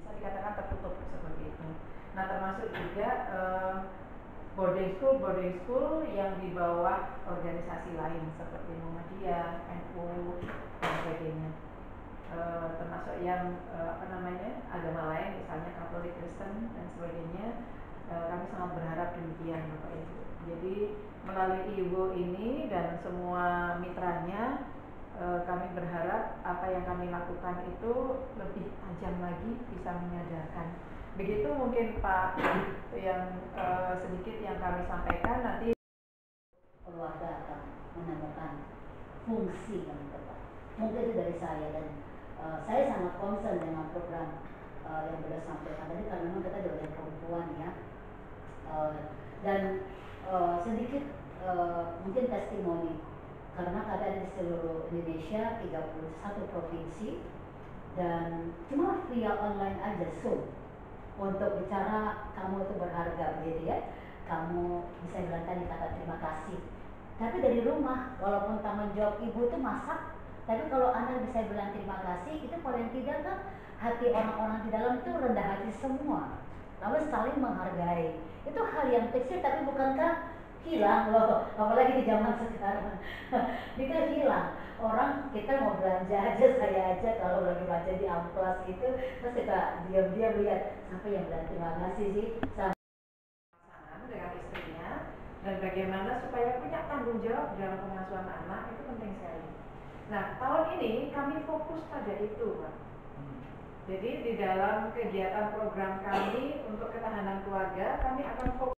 bisa dikatakan tertutup seperti itu. Nah, termasuk juga boarding school yang di bawah organisasi lain seperti Muhammadiyah, NU dan sebagainya. Termasuk yang agama lain, misalnya Katolik, Kristen dan sebagainya. Kami sangat berharap demikian, Bapak Ibu. Jadi melalui IWO ini dan semua mitranya, kami berharap apa yang kami lakukan itu lebih tajam lagi, bisa menyadarkan. Begitu mungkin Pak, yang sedikit yang kami sampaikan. Nanti keluarga akan menemukan fungsi yang tepat. Mungkin itu dari saya, dan saya sangat concern dengan program yang beliau sampaikan tadi, karena memang kita doain perempuan ya. Dan sedikit mungkin testimoni, karena keadaan di seluruh Indonesia 31 provinsi, dan cuma via online aja Zoom untuk bicara kamu itu berharga begitu ya. Kamu bisa bilang tadi kata terima kasih, tapi dari rumah, walaupun tanggung jawab ibu itu masak, tapi kalau anak bisa bilang terima kasih, itu paling tidak kan hati orang-orang di dalam itu rendah hati semua, lalu saling menghargai. Itu hal yang kecil, tapi bukankah hilang loh, apalagi di zaman sekarang. Itu hilang. Orang kita mau belanja aja, saya aja kalau lagi baca di amplas gitu, terus kita diam-diam lihat siapa yang bilang terima kasih sih dengan istrinya, dan bagaimana supaya punya tanggung jawab dalam pengasuhan anak, itu penting sekali. Nah, tahun ini kami fokus pada itu, Pak. Jadi di dalam kegiatan program kami untuk ketahanan keluarga, kami akan fokus.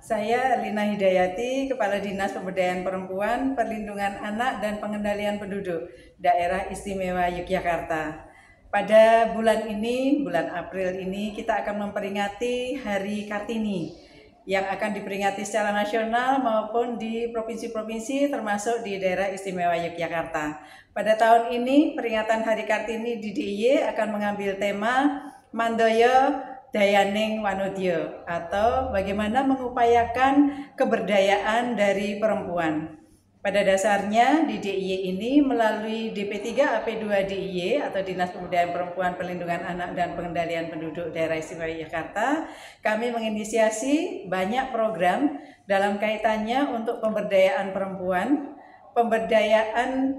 Saya Lina Hidayati, Kepala Dinas Pemberdayaan Perempuan, Perlindungan Anak dan Pengendalian Penduduk, Daerah Istimewa Yogyakarta. Pada bulan ini, bulan April ini, kita akan memperingati Hari Kartini yang akan diperingati secara nasional maupun di provinsi-provinsi termasuk di Daerah Istimewa Yogyakarta. Pada tahun ini, peringatan Hari Kartini di DIY akan mengambil tema Mandoyo Dayaning Wanodyo, atau bagaimana mengupayakan keberdayaan dari perempuan. Pada dasarnya di DIY ini melalui DP3 AP2 DIY atau Dinas Pemberdayaan Perempuan, Perlindungan Anak dan Pengendalian Penduduk Daerah Istimewa Yogyakarta, kami menginisiasi banyak program dalam kaitannya untuk pemberdayaan perempuan, pemberdayaan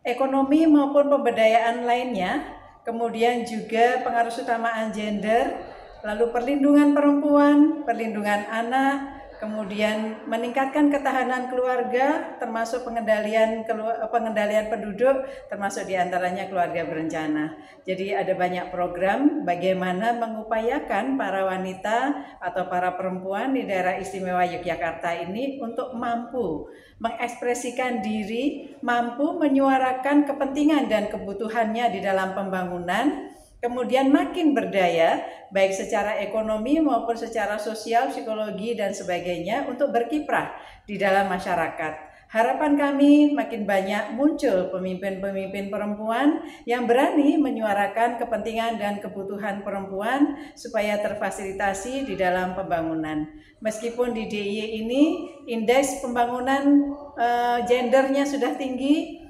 ekonomi maupun pemberdayaan lainnya, kemudian juga pengarusutamaan gender, lalu perlindungan perempuan, perlindungan anak, kemudian meningkatkan ketahanan keluarga, termasuk pengendalian penduduk, termasuk diantaranya keluarga berencana. Jadi ada banyak program bagaimana mengupayakan para wanita atau para perempuan di daerah istimewa Yogyakarta ini untuk mampu mengekspresikan diri, mampu menyuarakan kepentingan dan kebutuhannya di dalam pembangunan, kemudian makin berdaya baik secara ekonomi maupun secara sosial, psikologi dan sebagainya untuk berkiprah di dalam masyarakat. Harapan kami makin banyak muncul pemimpin-pemimpin perempuan yang berani menyuarakan kepentingan dan kebutuhan perempuan supaya terfasilitasi di dalam pembangunan. Meskipun di DIY ini indeks pembangunan gendernya sudah tinggi,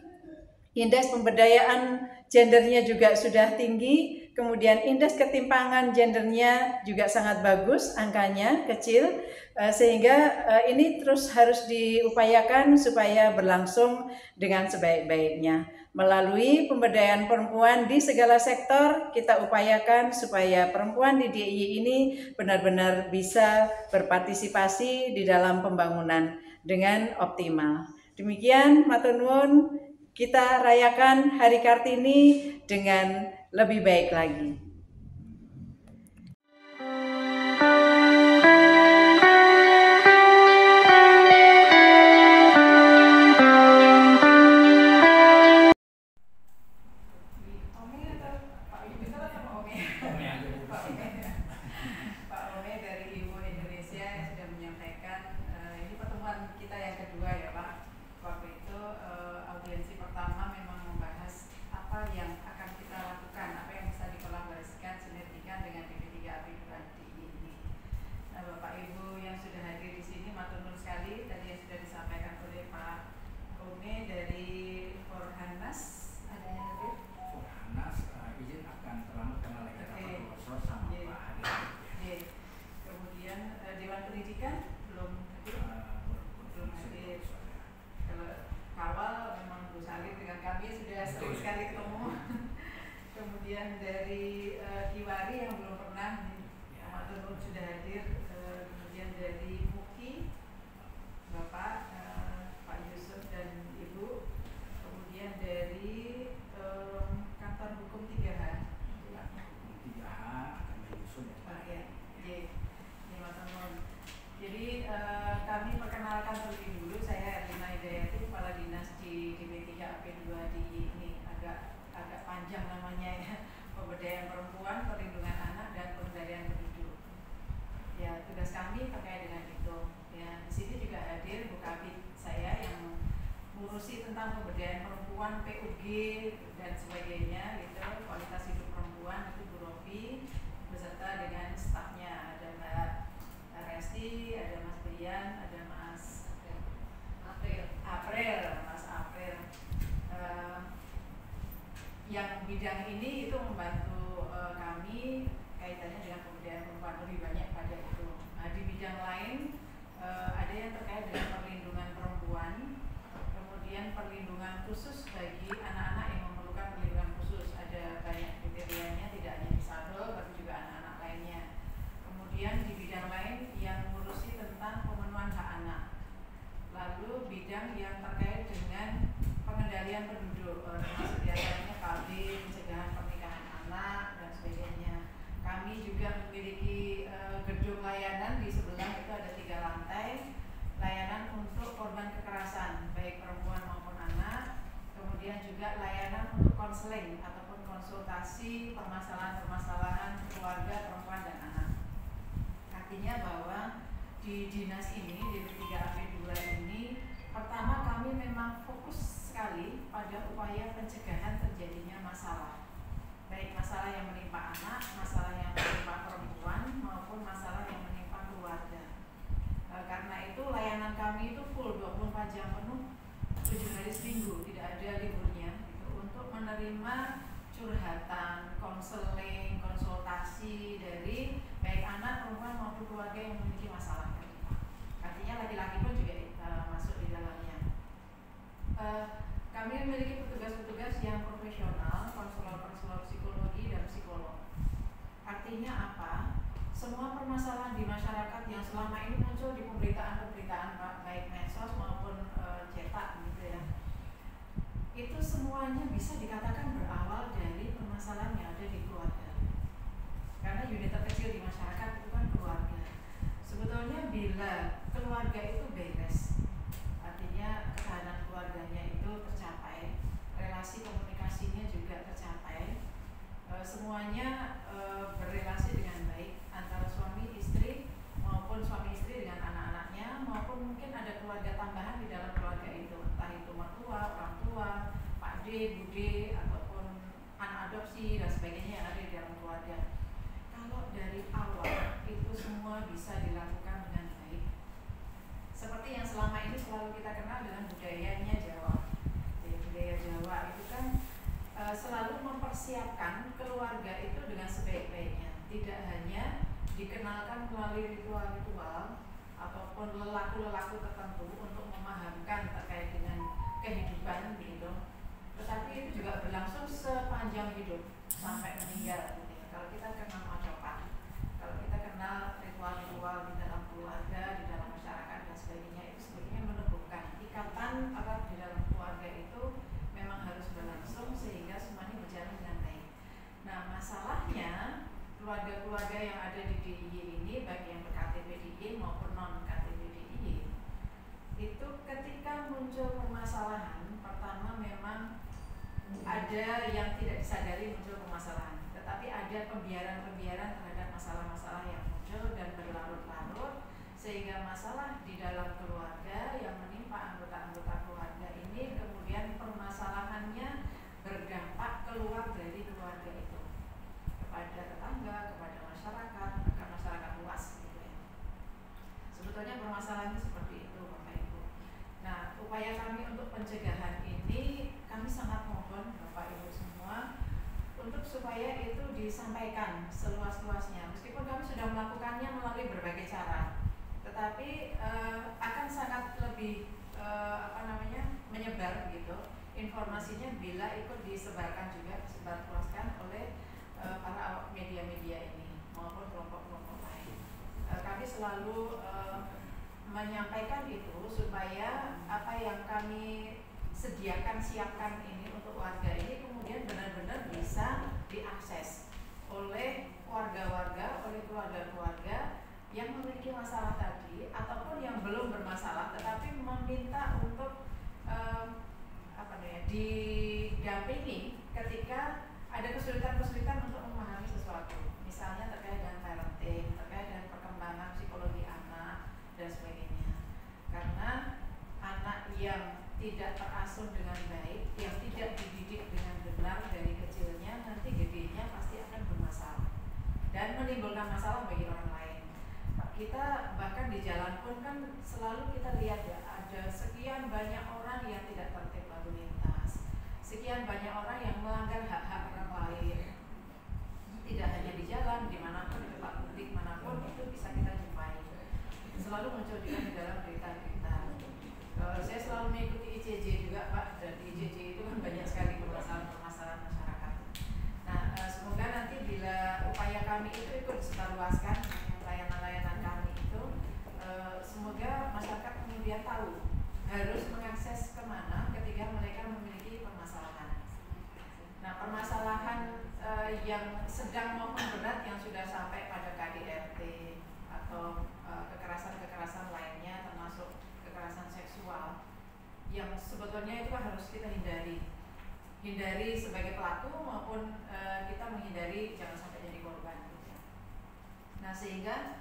indeks pemberdayaan gendernya juga sudah tinggi, kemudian indeks ketimpangan gendernya juga sangat bagus, angkanya kecil, sehingga ini terus harus diupayakan supaya berlangsung dengan sebaik-baiknya. Melalui pemberdayaan perempuan di segala sektor, kita upayakan supaya perempuan di DIY ini benar-benar bisa berpartisipasi di dalam pembangunan dengan optimal. Demikian, matur nuwun. Kita rayakan Hari Kartini dengan lebih baik lagi. Pak Ome dari IWO Indonesia yang sudah menyampaikan, ini pertemuan kita yang kedua ya Pak. Waktu itu audiensi pertama memang membahas apa yang akan kita lakukan, apa yang bisa dikolaborasikan pemberdayaan perempuan, perlindungan anak, dan pengendalian penduduk. Ya, tugas kami terkait dengan itu. Ya, di sini juga hadir Bu Kabid saya yang ngurusi tentang pemberdayaan perempuan, PUG dan sebagainya, gitu, kualitas hidup perempuan, itu Bu Rofi beserta dengan stafnya, ada Mbak Resti, ada Mas Brian, ada Mas April. Yang bidang ini itu membantu kami kaitannya dengan pemberdayaan perempuan, lebih banyak pada itu. Nah, di bidang lain ada yang terkait dengan perlindungan perempuan, kemudian perlindungan khusus bagi anak-anak yang memerlukan perlindungan khusus. Ada banyak kriterianya, tidak hanya disabel tapi juga anak-anak lainnya. Kemudian di bidang lain yang mengurusi tentang pemenuhan hak anak. Lalu bidang yang terkait dengan pengendalian penduduk, termasuk diantaranya KB, pencegahan pernikahan anak dan sebagainya. Kami juga memiliki gedung layanan di sebelah, itu ada 3 lantai, layanan untuk korban kekerasan baik perempuan maupun anak. Kemudian juga layanan untuk konseling ataupun konsultasi permasalahan-permasalahan keluarga perempuan dan anak. Artinya bahwa di dinas ini, di P3AP2 ini, pertama kami memang fokus sekali pada upaya pencegahan terjadinya masalah, baik masalah yang menimpa anak, masalah yang menimpa perempuan, maupun masalah yang menimpa keluarga. Karena itu layanan kami itu full 24 jam penuh, 7 hari seminggu, tidak ada liburnya, gitu, untuk menerima curhatan, konseling, konsultasi dari baik anak, perempuan maupun keluarga yang memiliki masalah. Artinya laki-laki pun juga masuk di dalamnya. Kami memiliki petugas-petugas yang profesional, konselor-konselor psikologi dan psikolog. Artinya apa? Semua permasalahan di masyarakat yang selama ini muncul di pemberitaan-pemberitaan baik medsos maupun cetak, gitu ya, itu semuanya bisa dikatakan berawal dari permasalahan yang ada di keluarga. Karena unit terkecil di masyarakat itu kan keluarga. Sebetulnya bila keluarga itu beres, artinya ketahanan keluarganya itu tercapai, relasi komunikasinya juga tercapai, semuanya berrelasi dengan baik antara suami istri maupun suami istri dengan anak-anaknya, maupun mungkin ada keluarga tambahan di dalam keluarga itu, entah itu mertua, orang tua, Pak D, Bude, ataupun anak adopsi dan sebagainya yang ada di dalam keluarga. Kalau dari awal itu semua bisa dilakukan dengan baik, seperti yang selama ini selalu kita kenal dengan budayanya Jawa. Jadi budaya Jawa itu kan selalu mempersiapkan keluarga itu dengan sebaik-baiknya, tidak hanya dikenalkan melalui ritual-ritual ataupun lelaku-lelaku tertentu untuk memahamkan terkait dengan kehidupan gitu, tetapi itu juga berlangsung sepanjang hidup sampai meninggal. Kalau kita kenal mocopan, kalau kita kenal ritual-ritual di dalam keluarga, di dalam masyarakat dan sebagainya, itu sebetulnya meneguhkan ikatan erat di dalam keluarga itu memang harus berlangsung sehingga semuanya berjalan dengan baik. Nah, masalahnya keluarga-keluarga yang ada di DIY ini, baik yang ber-KTP DIY maupun non-KTP DIY, itu ketika muncul permasalahan, pertama memang ada yang tidak disadari muncul permasalahan, tetapi ada pembiaran-pembiaran terhadap masalah-masalah yang muncul dan berlarut-larut, sehingga masalah di dalam keluarga yang menimpa anggota-anggota keluarga ini kemudian permasalahannya berdampak keluar dari keluarga itu kepada tetangga, kepada masyarakat, bahkan masyarakat luas, gitu ya. Sebetulnya permasalahannya seperti itu, Bapak Ibu. Nah, upaya kami untuk pencegahan ini, kami sangat mohon Bapak Ibu semua untuk supaya itu disampaikan seluas-luasnya. Meskipun kami sudah melakukannya melalui berbagai cara, tetapi akan sangat lebih menyebar gitu informasinya bila ikut disebarkan juga, disebarluaskan oleh para awak media-media ini maupun kelompok-kelompok lain. Kami selalu menyampaikan itu supaya apa yang kami sediakan, siapkan ini untuk warga ini kemudian benar-benar bisa diakses oleh warga-warga, oleh keluarga-keluarga yang memiliki masalah tadi ataupun yang belum bermasalah tetapi meminta untuk didampingi ketika ada kesulitan-kesulitan untuk bukan masalah bagi orang lain. Kita bahkan di jalan pun kan selalu kita lihat ya, ada sekian banyak orang yang tidak tertib lalu lintas, sekian banyak orang yang melanggar hak-hak orang lain. Tidak hanya di jalan, dimanapun, di tempat publik manapun itu bisa kita jumpai. Selalu muncul juga di dalam berita-berita. Saya selalu mengikuti ICJ juga Pak, dan di ICJ itu kan banyak sekali permasalahan-permasalahan masyarakat. Nah, semoga nanti bila upaya kami itu ikut disebarluaskan, layanan-layanan kami itu, semoga masyarakat kemudian tahu harus mengakses kemana ketika mereka memiliki permasalahan. Nah, permasalahan yang sedang maupun berat yang sudah sampai pada KDRT atau kekerasan-kekerasan lainnya, termasuk kekerasan seksual, yang sebetulnya itu harus kita hindari sebagai pelaku maupun kita menghindari jangan sampai jadi korban. Nah, sehingga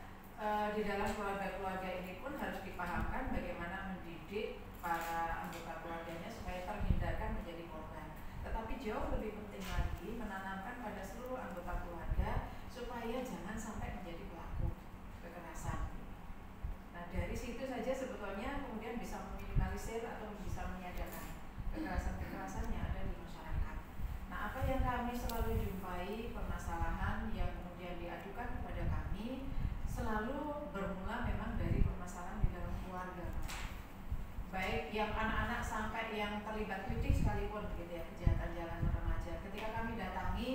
di dalam keluarga-keluarga ini pun harus dipahamkan bagaimana mendidik para anggota keluarganya supaya terhindarkan menjadi korban. Tetapi jauh lebih penting lagi menanamkan pada seluruh anggota keluarga supaya jangan sampai menjadi pelaku kekerasan. Nah, dari situ saja sebetulnya kemudian bisa meminimalisir atau bisa meniadakan kekerasan-kekerasan yang ada di masyarakat. Nah, apa yang kami selalu jumpai permasalahan yang kemudian diadukan kepada kami selalu bermula memang dari permasalahan di dalam keluarga. Baik yang anak-anak sampai yang terlibat kritik sekalipun begitu ya, kejahatan jalanan remaja. Ketika kami datangi,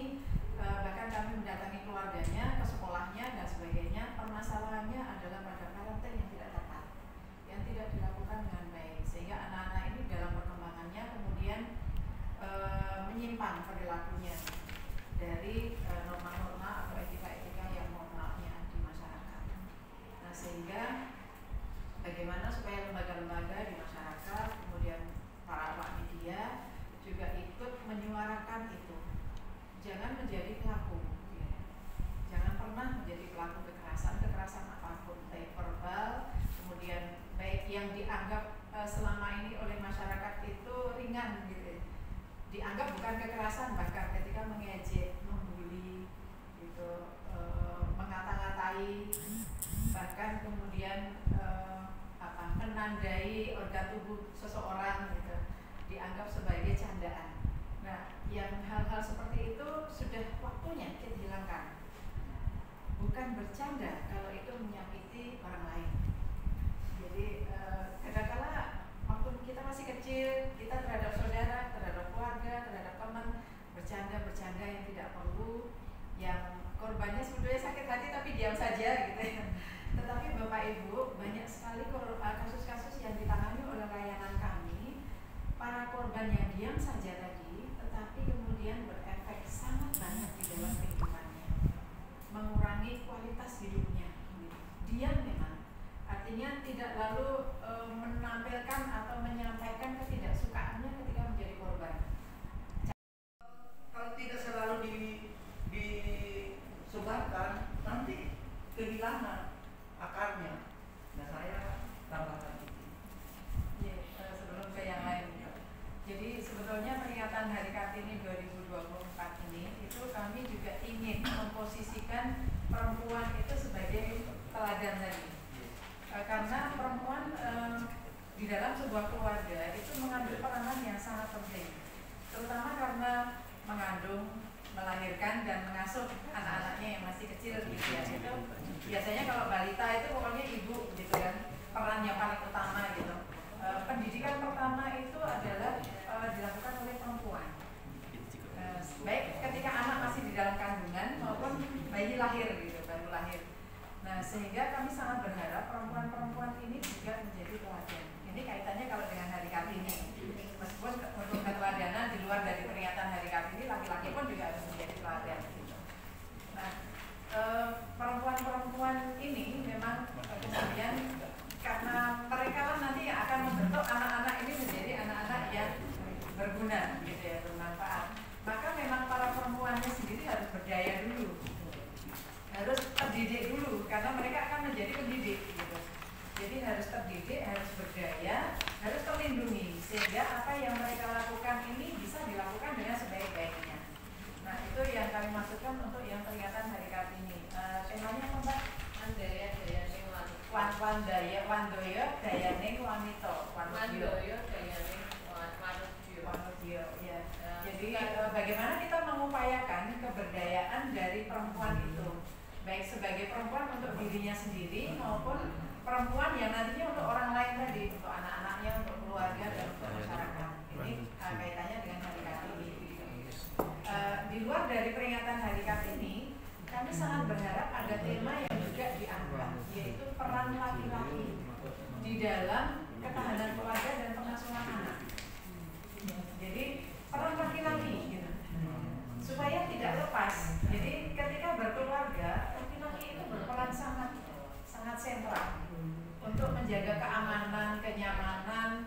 bahkan kami mendatangi keluarganya, ke sekolahnya dan sebagainya, permasalahannya adalah pada parenting yang tidak tepat, yang tidak dilakukan dengan baik, sehingga anak-anak ini dalam perkembangannya kemudian menyimpang perilakunya dari norma-norma atau etika-etika yang normalnya di masyarakat. Nah, sehingga bagaimana supaya lembaga-lembaga di masyarakat, kemudian para awak media juga ikut menyuarakan itu. Jangan menjadi pelaku, ya. Jangan pernah menjadi pelaku kekerasan apapun, baik verbal, kemudian baik yang dianggap selama ini oleh masyarakat itu ringan gitu. Dianggap bukan kekerasan, bahkan ketika mengejek, membuli, gitu, mengata-ngatai, bahkan kemudian menandai organ tubuh seseorang gitu, dianggap sebagai candaan. Nah, yang hal-hal seperti itu sudah waktunya kita hilangkan. Bukan bercanda kalau itu menyakiti orang lain. Jadi kadang-kala waktu kita masih kecil, kita terhadap saudara, terhadap keluarga, terhadap teman, bercanda yang tidak perlu, yang korbannya sebetulnya sakit hati tapi diam saja gitu ya. Tetapi Bapak Ibu, banyak sekali kasus-kasus yang ditangani oleh layanan kami, para korban yang diam saja tadi, tetapi kemudian berefek sangat banyak di dalam kehidupannya, mengurangi kualitas hidupnya. Diam memang, artinya tidak lalu menampilkan atau menyampaikan ketidaksukaannya ketika menjadi korban. Kalau tidak selalu disebarkan, nanti kehilangan akarnya. Nah, saya tambahkan itu. Ya, sebelum ke yang lain. Jadi sebetulnya peringatan Hari Kartini 2024 ini itu kami juga ingin memposisikan perempuan itu sebagai teladan tadi. Karena perempuan di dalam sebuah keluarga itu mengambil peranan yang sangat penting, terutama karena mengandung, melahirkan dan mengasuh anak-anaknya yang masih kecil gitu ya. Itu biasanya kalau balita itu pokoknya ibu gitu kan, peran yang paling utama gitu. Pendidikan pertama itu adalah dilakukan oleh perempuan, baik ketika anak masih di dalam kandungan maupun bayi lahir gitu, baru lahir. Nah, sehingga kami sangat berharap perempuan-perempuan ini juga menjadi teladan. Ini kaitannya kalau dengan Hari Kartini, meskipun untuk keteladanan di luar dari peringatan Hari Kartini, laki-laki pun juga harus menjadi teladan gitu. Nah, perempuan-perempuan ini memang kemudian karena mereka lah nanti yang akan membentuk anak-anak ini menjadi anak-anak yang berguna gitu ya, bermanfaat. Maka memang para perempuannya sendiri harus berdaya dulu, harus terdidik dulu, karena mereka akan menjadi pendidik gitu. Jadi harus terdidik, harus berdaya, harus terlindungi, sehingga apa yang mereka lakukan ini bisa dilakukan dengan sebaik-baiknya. Nah, itu yang kami maksudkan untuk yang peringatan Hari Kartini. Temanya Wandoyo dayaning wanita. Wandoyo dayaning Wandoyo ya. Jadi bagaimana kita mengupayakan keberdayaan dari perempuan itu, baik sebagai perempuan untuk dirinya sendiri maupun perempuan yang nantinya untuk orang lain tadi, untuk anak-anaknya, untuk keluarga dan untuk masyarakat. Ini kaitannya dengan Hari Kartini. Di luar dari peringatan Hari Kartini, kami sangat berharap ada tema yang juga diangkat, yaitu peran laki-laki di dalam ketahanan keluarga dan pengasuhan anak. Jadi peran laki-laki gitu, supaya tidak lepas. Jadi ketika berkeluarga, laki-laki itu berperan sangat sentral untuk menjaga keamanan, kenyamanan,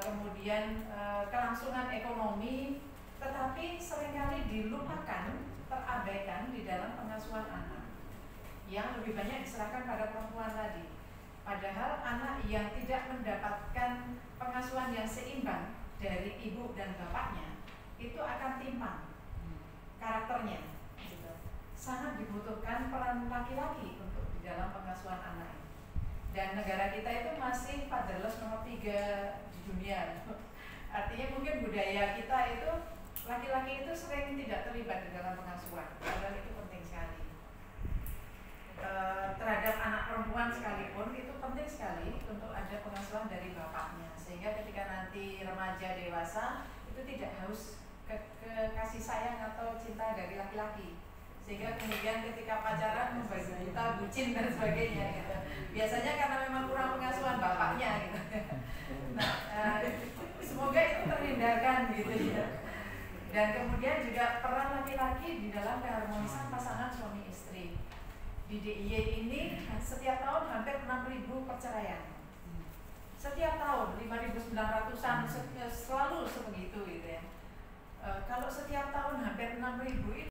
kemudian kelangsungan ekonomi, tetapi seringkali dilupakan, terabaikan di dalam pengasuhan anak yang lebih banyak diserahkan pada perempuan tadi. Padahal anak yang tidak mendapatkan pengasuhan yang seimbang dari ibu dan bapaknya itu akan timpang karakternya gitu. Sangat dibutuhkan peran laki-laki untuk di dalam pengasuhan anak. Dan negara kita itu masih fatherless nomor 3 di dunia. Artinya mungkin budaya kita itu laki-laki itu sering tidak terlibat di dalam pengasuhan, padahal itu penting sekali. Terhadap anak perempuan sekalipun itu penting sekali untuk ada pengasuhan dari bapaknya, sehingga ketika nanti remaja dewasa itu tidak haus ke kasih sayang atau cinta dari laki-laki, sehingga kemudian ketika pacaran membagi buta, bucin dan sebagainya gitu. Biasanya karena memang kurang pengasuhan bapaknya gitu. Nah, semoga itu terhindarkan gitu ya. Dan kemudian juga peran laki-laki di dalam keharmonisan pasangan suami istri. Di DIY ini setiap tahun hampir 6.000 perceraian. Setiap tahun 5.900-an selalu sebegitu gitu ya. Kalau setiap tahun hampir 6.000 itu